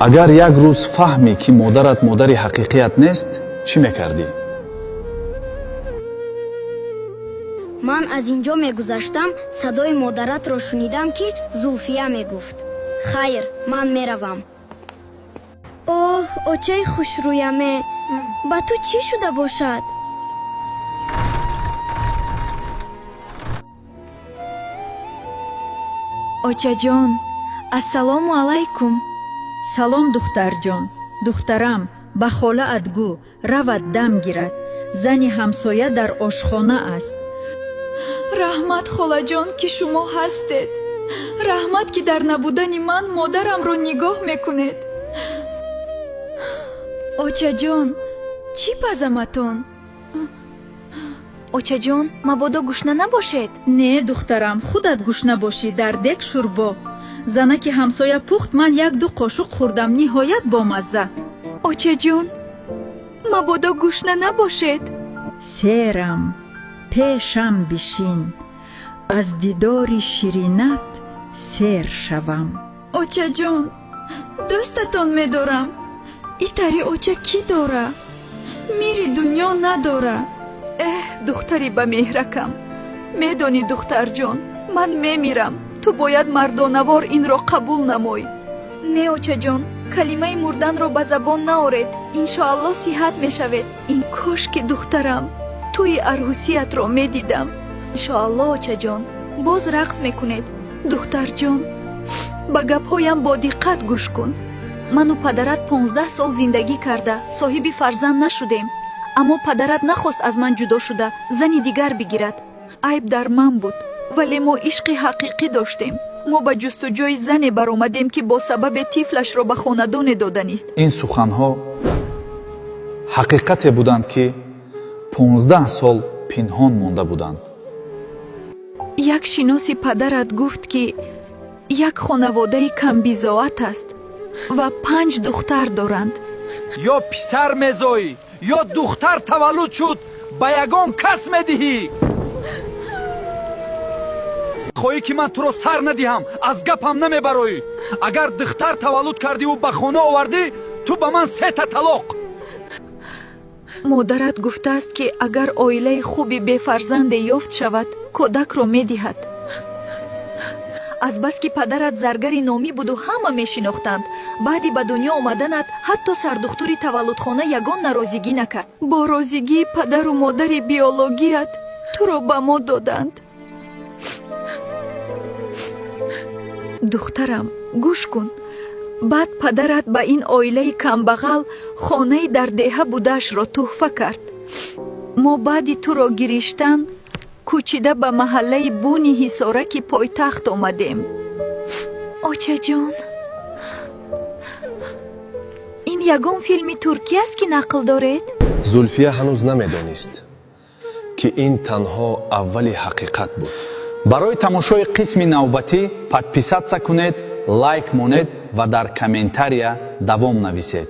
агар як рӯз фаҳмӣ ки модарат модари ҳақиқият нест, чӣ мекардӣ? ман аз ин ҷо мегузаштам, садои модаратро шунидам, ки Зулфия мегуфт: хайр, ман меравам. оҳ, очаи хушрӯяме, ба ту чӣ шуда бошад? очаҷон, ассалому алайкум. салом духтарҷон. духтарам, ба холаат гӯ, равад дам гирад. зани ҳамсоя дар ошхона аст. раҳмат холаҷон ки шумо ҳастед. раҳмат ки дар набудани ман модарамро нигоҳ мекунед. очаҷон, чӣ пазаматон? очаҷон, мабодо гушна набошед? Не духтарам, худат гушна бошӣ. дар дек шурбо. занаки ҳамсоя пухт, ман як ду қошуқ хӯрдам, ниҳоят бомазза. очаҷон, мабодо гушна набошед? серам, пешам бишин, аз дидори ширинат сер шавам. очаҷон, дӯстатон медорам. итари оча кӣ дора? мири дунё надора. духтари ба меҳракам, медонӣ духтарҷон, ман мемирам. ту бояд мардонавор инро қабул намоӣ. не очаҷон, калимаи мурданро ба забон наоред. иншоалло сиҳат мешавед. ин кош ки духтарам тӯи арӯсиятро медидам. иншоалло очаҷон, боз рақс мекунед. духтарҷон, ба гапҳоям бо диққат гӯш кун. ману падарат 15 сол зиндагӣ карда соҳиби фарзанд нашудем. аммо падарат нахост аз ман ҷудо шуда зани дигар бигирад. айб дар ман буд, вале мо ишқи ҳақиқӣ доштем. мо ба ҷустуҷӯи зане баромадем ки бо сабаби тифлашро ба хонадоне доданист. ин суханҳо ҳақиқате буданд, ки 15 сол пинҳон монда буданд. як шиноси падарат гуфт ки як хонаводаи камбизоат аст ва 5 духтар доранд. ё писар мезоӣ, ё духтар таваллуд шуд, ба ягон кас медиҳӣ. хоҳӣ ки ман туро сар надиҳам, аз гапам намебароӣ. агар духтар таваллуд кардиву ба хона овардӣ, ту ба ман 3 талоқ. модарат гуфтааст ки агар оилаи хуби бефарзанде ёфт шавад, кӯдакро медиҳад. азбаски падарат заргари номӣ буду ҳама мешинохтанд. баъди ба дунё омаданат ҳатто сардухтури таваллудхона ягон нарозигӣ накард. бо розигии падару модари биологият туро ба мо доданд. духтарам, гӯш кун. баъд падарат ба ин оилаи камбағал хонаи дар деҳа будаашро тӯҳфа кард. мо баъди туро гириштан кӯчида ба маҳаллаи буни ҳисораки пойтахт омадем. очаҷон, ин ягон филми туркӣ аст ки нақл доред? зульфия ҳанӯз намедонист ки ин танҳо аввали ҳақиқат буд. барои тамошои қисми навбатӣ подписатся кунед, лайк монед ва дар комментария давом нависед.